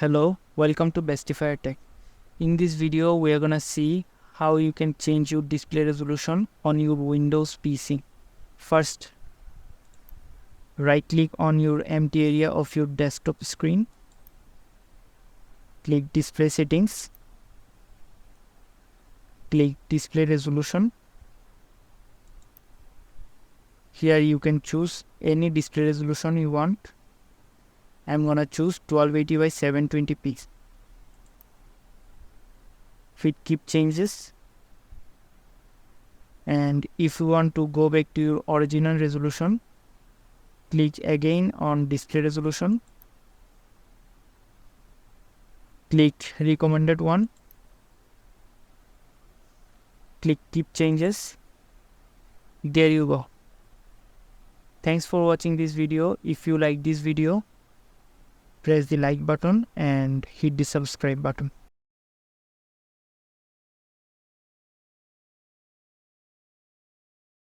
Hello, welcome to Bestifier Tech. In this video, we are gonna see how you can change your display resolution on your Windows PC. First, right click on your empty area of your desktop screen. Click Display Settings. Click Display Resolution. Here you can choose any display resolution you want. I'm gonna choose 1280 by 720p. Hit Keep Changes. And if you want to go back to your original resolution, click again on Display Resolution. Click Recommended one. Click Keep Changes. There you go. Thanks for watching this video. If you like this video, press the like button and hit the subscribe button.